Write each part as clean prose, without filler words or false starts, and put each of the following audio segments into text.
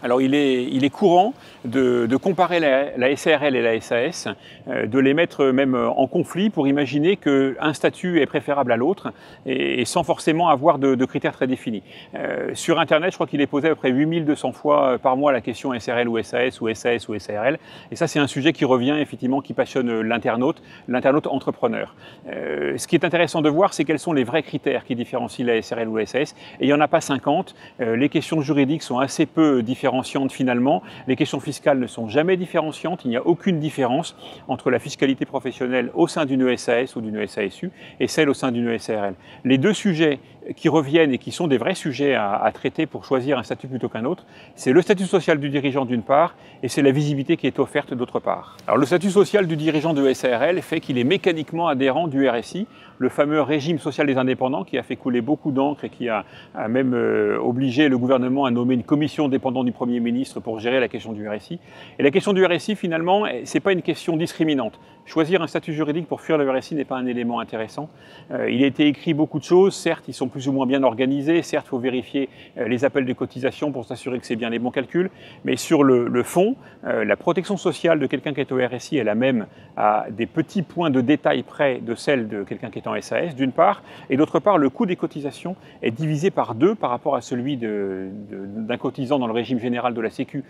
Alors il est courant de comparer la SARL et la SAS, de les mettre même en conflit pour imaginer qu'un statut est préférable à l'autre et sans forcément avoir de critères très définis. Sur Internet, je crois qu'il est posé à peu près 8200 fois par mois la question SRL ou SAS ou SAS ou SARL. Et ça, c'est un sujet qui revient, effectivement, qui passionne l'internaute entrepreneur. Ce qui est intéressant de voir, c'est quels sont les vrais critères qui différencient la SRL ou la SAS. Et il n'y en a pas 50. Les questions juridiques sont assez peu différenciantes finalement. Les questions fiscales ne sont jamais différenciantes. Il n'y a aucune différence entre la fiscalité professionnelle au sein d'une SAS ou d'une SASU et celle au sein d'une SARL. Les deux sujets qui reviennent et qui sont des vrais sujets à traiter pour choisir un statut plutôt qu'un autre, c'est le statut social du dirigeant d'une part et c'est la visibilité qui est offerte d'autre part. Alors le statut social du dirigeant de SARL fait qu'il est mécaniquement adhérent du RSI, le fameux régime social des indépendants qui a fait couler beaucoup d'encre et qui a même obligé le gouvernement à nommer une commission dépendante du Premier ministre pour gérer la question du RSI. Et la question du RSI, finalement, ce n'est pas une question discriminante. Choisir un statut juridique pour fuir le RSI n'est pas un élément intéressant. Il a été écrit beaucoup de choses, certes, ils sont plus ou moins bien organisés, certes, il faut vérifier les appels de cotisation pour s'assurer que c'est bien les bons calculs, mais sur le fond, la protection sociale de quelqu'un qui est au RSI est la même à des petits points de détail près de celle de quelqu'un qui est en SAS, d'une part, et d'autre part, le coût des cotisations est divisé par 2 par rapport à celui d'un cotisant dans le régime général de la Sécu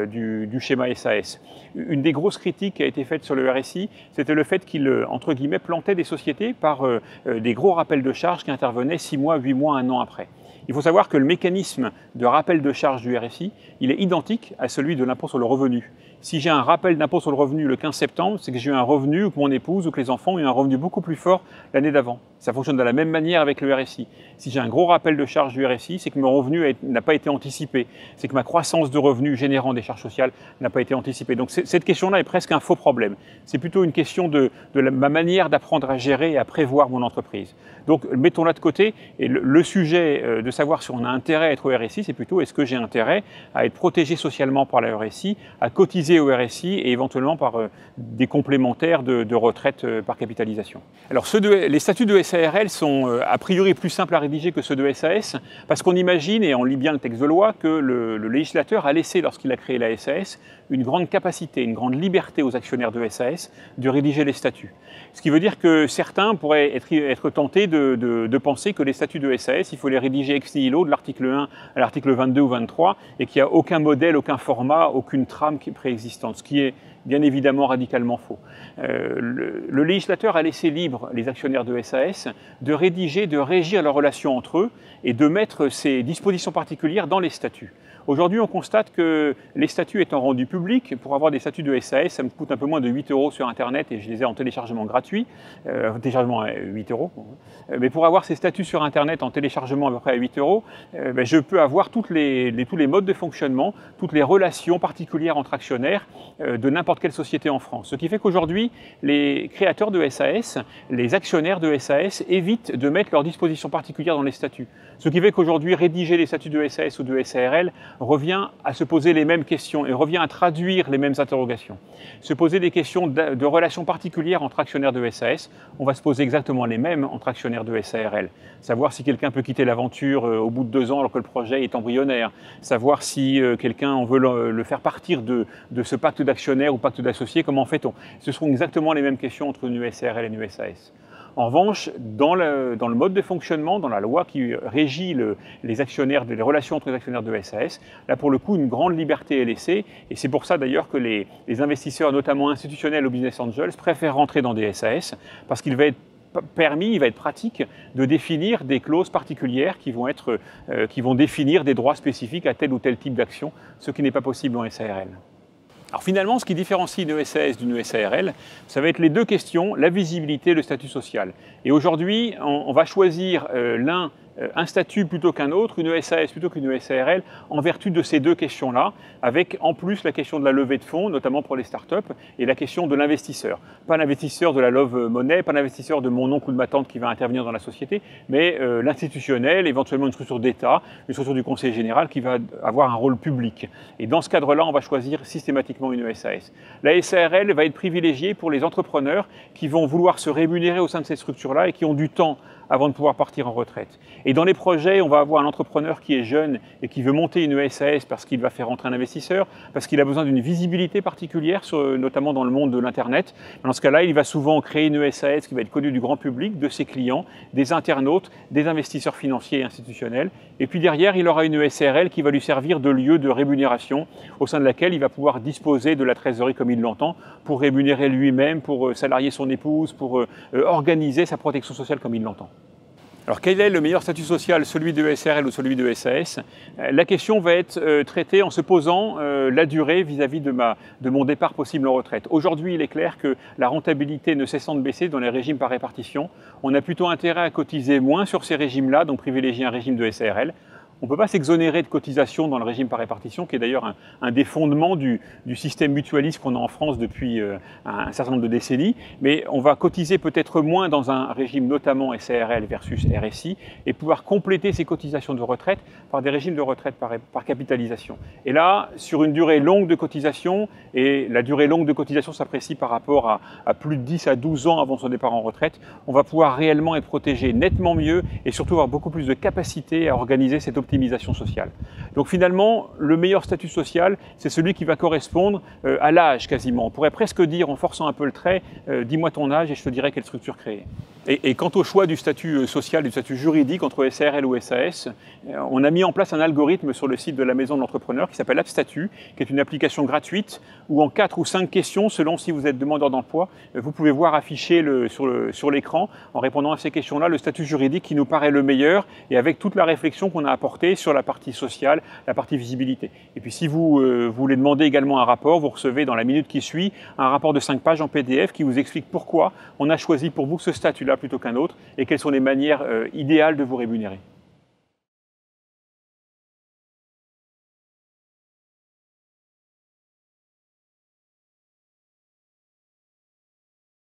du schéma SAS. Une des grosses critiques qui a été faite sur le RSI, c'était le fait qu'il, entre guillemets, plantait des sociétés par des gros rappels de charges qui intervenaient 6 mois, 8 mois, 1 an après. Il faut savoir que le mécanisme de rappel de charges du RSI, il est identique à celui de l'impôt sur le revenu. Si j'ai un rappel d'impôt sur le revenu le 15 septembre, c'est que j'ai eu un revenu ou que mon épouse ou que les enfants ont eu un revenu beaucoup plus fort l'année d'avant. Ça fonctionne de la même manière avec le RSI. Si j'ai un gros rappel de charges du RSI, c'est que mon revenu n'a pas été anticipé. C'est que ma croissance de revenus générant des charges sociales n'a pas été anticipée. Donc cette question-là est presque un faux problème. C'est plutôt une question de ma manière d'apprendre à gérer et à prévoir mon entreprise. Donc mettons-la de côté. Et le sujet de savoir si on a intérêt à être au RSI, c'est plutôt est-ce que j'ai intérêt à être protégé socialement par la RSI, à cotiser au RSI et éventuellement par des complémentaires de retraite par capitalisation. Alors les statuts de SARL sont a priori plus simples à rédiger que ceux de SAS parce qu'on imagine, et on lit bien le texte de loi, que le législateur a laissé, lorsqu'il a créé la SAS, une grande capacité, une grande liberté aux actionnaires de SAS de rédiger les statuts. Ce qui veut dire que certains pourraient être tentés de penser que les statuts de SAS, il faut les rédiger ex nihilo de l'article 1 à l'article 22 ou 23 et qu'il n'y a aucun modèle, aucun format, aucune trame préexistante, ce qui est bien évidemment radicalement faux. Le législateur a laissé libre les actionnaires de SAS de rédiger, de régir leurs relations entre eux et de mettre ces dispositions particulières dans les statuts. Aujourd'hui, on constate que les statuts étant rendus publics, pour avoir des statuts de SAS, ça me coûte un peu moins de 8 € sur Internet et je les ai en téléchargement gratuit, téléchargement à 8 €. Mais pour avoir ces statuts sur Internet en téléchargement à peu près à 8 €, je peux avoir tous les modes de fonctionnement, toutes les relations particulières entre actionnaires de n'importe quelle société en France. Ce qui fait qu'aujourd'hui, les créateurs de SAS, les actionnaires de SAS évitent de mettre leurs dispositions particulières dans les statuts. Ce qui fait qu'aujourd'hui, rédiger les statuts de SAS ou de SARL revient à se poser les mêmes questions et revient à traduire les mêmes interrogations. Se poser des questions de relations particulières entre actionnaires de SAS, on va se poser exactement les mêmes entre actionnaires de SARL. Savoir si quelqu'un peut quitter l'aventure au bout de 2 ans alors que le projet est embryonnaire. Savoir si quelqu'un on veut le faire partir de ce pacte d'actionnaires ou pacte d'associés, comment fait-on? Ce seront exactement les mêmes questions entre une SARL et une SAS. En revanche, dans le mode de fonctionnement, dans la loi qui régit les actionnaires, les relations entre les actionnaires de SAS, là pour le coup une grande liberté est laissée et c'est pour ça d'ailleurs que les investisseurs, notamment institutionnels ou business angels, préfèrent rentrer dans des SAS parce qu'il va être permis, il va être pratique de définir des clauses particulières qui vont définir des droits spécifiques à tel ou tel type d'action, ce qui n'est pas possible en SARL. Alors finalement, ce qui différencie une SAS d'une SARL, ça va être les deux questions, la visibilité et le statut social. Et aujourd'hui, on va choisir un statut plutôt qu'un autre, une SAS plutôt qu'une SARL, en vertu de ces deux questions-là, avec en plus la question de la levée de fonds, notamment pour les startups, et la question de l'investisseur. Pas l'investisseur de la love money, pas l'investisseur de mon oncle ou de ma tante qui va intervenir dans la société, mais l'institutionnel, éventuellement une structure d'État, une structure du Conseil général qui va avoir un rôle public. Et dans ce cadre-là, on va choisir systématiquement une SAS. La SARL va être privilégiée pour les entrepreneurs qui vont vouloir se rémunérer au sein de cette structure-là et qui ont du temps avant de pouvoir partir en retraite. Et dans les projets, on va avoir un entrepreneur qui est jeune et qui veut monter une SAS parce qu'il va faire rentrer un investisseur, parce qu'il a besoin d'une visibilité particulière, notamment dans le monde de l'Internet. Dans ce cas-là, il va souvent créer une SAS qui va être connue du grand public, de ses clients, des internautes, des investisseurs financiers et institutionnels. Et puis derrière, il aura une SARL qui va lui servir de lieu de rémunération au sein de laquelle il va pouvoir disposer de la trésorerie comme il l'entend pour rémunérer lui-même, pour salarier son épouse, pour organiser sa protection sociale comme il l'entend. Alors quel est le meilleur statut social, celui de SARL ou celui de SAS? La question va être traitée en se posant la durée vis-à-vis de mon départ possible en retraite. Aujourd'hui, il est clair que la rentabilité ne cessant de baisser dans les régimes par répartition, on a plutôt intérêt à cotiser moins sur ces régimes-là, donc privilégier un régime de SARL. On ne peut pas s'exonérer de cotisation dans le régime par répartition, qui est d'ailleurs un des fondements du système mutualiste qu'on a en France depuis un certain nombre de décennies, mais on va cotiser peut-être moins dans un régime notamment SARL versus RSI, et pouvoir compléter ces cotisations de retraite par des régimes de retraite par capitalisation. Et là, sur une durée longue de cotisation, et la durée longue de cotisation s'apprécie par rapport à plus de 10 à 12 ans avant son départ en retraite, on va pouvoir réellement être protégé nettement mieux et surtout avoir beaucoup plus de capacité à organiser cette optimisation sociale. Donc finalement, le meilleur statut social, c'est celui qui va correspondre à l'âge quasiment. On pourrait presque dire, en forçant un peu le trait, dis-moi ton âge et je te dirai quelle structure créer. Et quant au choix du statut social, du statut juridique entre SARL ou SAS, on a mis en place un algorithme sur le site de la Maison de l'Entrepreneur qui s'appelle AppStatut, qui est une application gratuite où en 4 ou 5 questions, selon si vous êtes demandeur d'emploi, vous pouvez voir affiché sur l'écran, en répondant à ces questions-là, le statut juridique qui nous paraît le meilleur et avec toute la réflexion qu'on a apportée sur la partie sociale, la partie visibilité. Et puis si vous voulez demander également un rapport, vous recevez dans la minute qui suit un rapport de 5 pages en PDF qui vous explique pourquoi on a choisi pour vous ce statut-là plutôt qu'un autre et quelles sont les manières idéales de vous rémunérer.